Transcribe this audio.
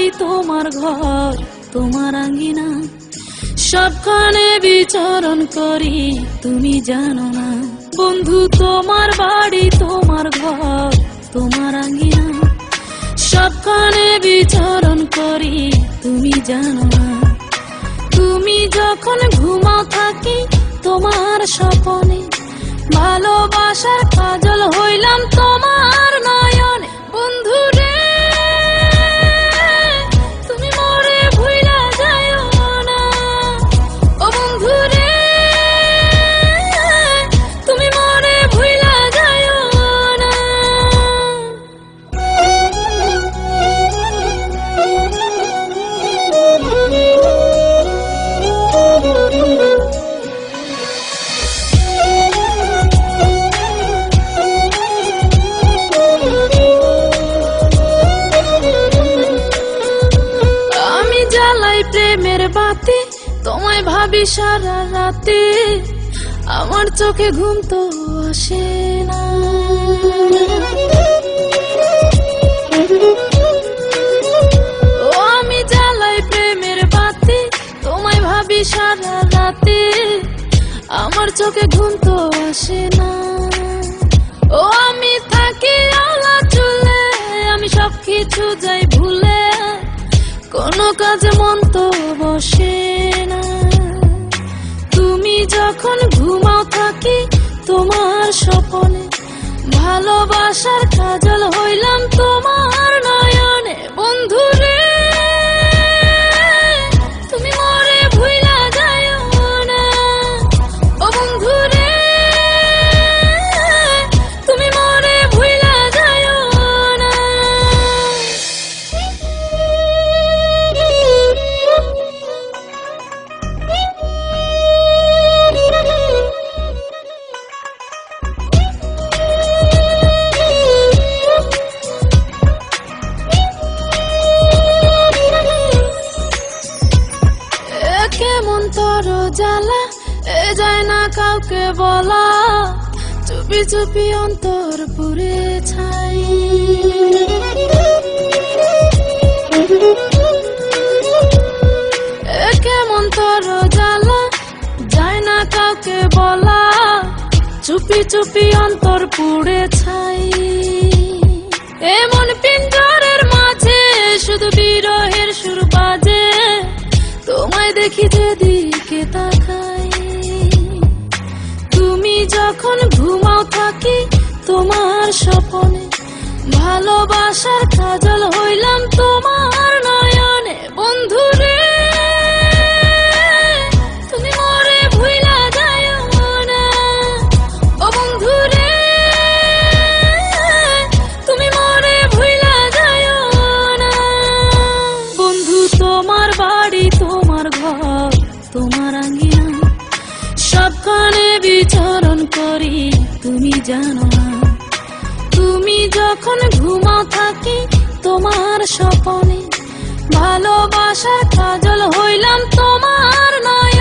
বাড়ি তোমার ঘর তোমার আঙ্গিনা, সবখানে বিচরণ করি তুমি জানো না। বন্ধু তোমার বাড়ি তোমার ঘর তোমার আঙ্গিনা, সবখানে বিচরণ করি তুমি জানো না। তুমি যখন ঘুমাও থাকি তোমার স্বপনে, ভালোবাসার কাজল হইলাম তোমার নয়নে। বন্ধু রে তুমি মরে ভুইলা যাইও না, ও বন্ধু রে তুমি মরে ভুইলা যাইও না। প্রেমের বাতি তোমায় ভাবি সারা রাতে, আমার চোখে ঘুম তো আসে না। ও আমি জ্বালাই প্রেমের বাতি তোমায় ভাবি সারা রাতে, আমার চোখে ঘুম তো আসে না। ও আমি থাকি আলা চুলে, আমি সবকিছু যাই ভুলে, কোনো কাজে মন তো বসে না। তুমি যখন ঘুমাও থাকি তোমার স্বপনে, ভালোবাসার কাজল হইলাম তোমার নয়নে। বন্ধু রে তুমি মরে ভুইলা যাইও না, ও বন্ধু রে তুমি মরে ভুইলা যাইও না। কেমন তোর জ্বালা এ যায় না কাউকে বলা, চুপি চুপি অন্তর পুরে ছাই। কেমন তোর জ্বালা যায় না কাউকে বলা, চুপি চুপি অন্তর পুড়ে ছাই। এমন পিঞ্জরের মাঝে শুধু বিরহের সুর বাজে, তোমায় দেখি যেদিকে তাকাই। তুমি যখন ঘুমাও থাকি তোমার স্বপনে, ভালোবাসার কাজল হইলাম তোমার নয়নে। বন্ধু রে তুমি মরে ভুইলা যাইও না, ও বন্ধু রে তুমি মরে ভুইলা যাইও না। বন্ধু তোমার বাড়ি তোমার ঘর তোমার আঙ্গিনা, সবখানে বিচরণ করি তুমি জানো না। তুমি যখন ঘুমাও থাকি তোমার স্বপনে, ভালোবাসার কাজল হইলাম তোমার নয়।